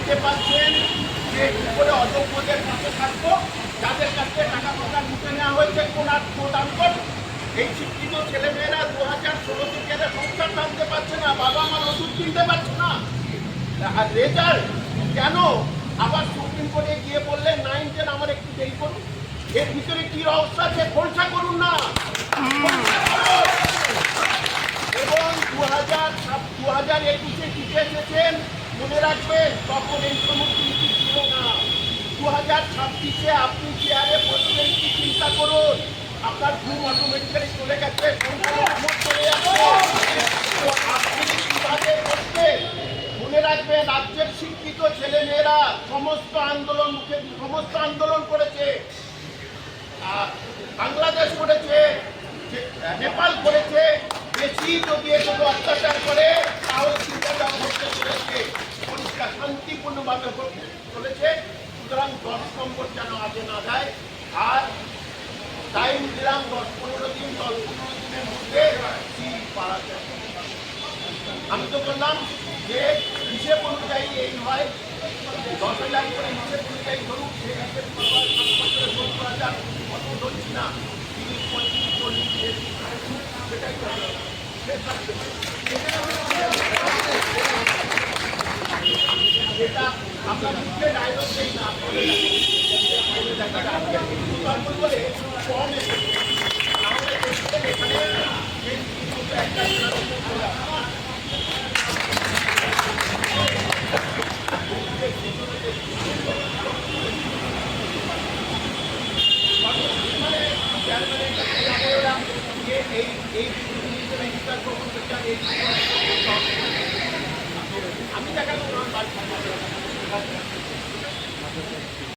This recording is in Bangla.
দেখতে পাচ্ছেন যে কি করে অযোগ্যদের কাছে থাকবো, যাদের কাছে টাকা পয়সা লুটে নেওয়া হয়েছে কোটান কোট। এই শিক্ষিত ছেলেমেয়েরা 2016 থেকে এরা সংসার টানতে পারছে না, বাবা আমার ওষুধ কিনতে পারছে না। আর রেজাল্ট কেন আবার সুপ্রিম কোর্টে গিয়ে বললেন 9, 10 আমার একটু দেরি করুন। এর ভিতরে কি রহস্য আছে খোলসা করুন না। এবং 2021-এ জিতে এসেছেন, মনে রাখবেন তখন এই সমস্ত নীতি ছিল না। 2026-এ আপনি চেয়ারে বসবেন কি চিন্তা করুন, আপনার ঘুম অটোমেটিক্যালি চলে গেছে, চলে যাচ্ছে। তো আপনি কিভাবে বসবেন মনে রাখবেন, রাজ্যের শিক্ষিত ছেলেমেয়েরা সমস্ত আন্দোলন করেছে, বাংলাদেশ করেছে, নেপাল করেছে। বেশি যদি এগুলো অত্যাচার করে তাহলে চিন্তাটা করতে চলেছে, পরীক্ষা শান্তিপূর্ণভাবে চলেছে। সুতরাং 10 নম্বর যেন আগে না যায়। আর টাইম দিলাম 10-15 দিন, 10-15 দিনের মধ্যে পারা যায়। আমি তো বললাম যে হিসেব অনুযায়ী এই হয় 10,000 করে হিসেব অনুযায়ী ধরুন, সেই হিসেব 70,000 অত ধরছি না, 30-35-40 সেটাই যেটা আপনার মুখে ডায়লগ নেই না কম আমি দেখাবো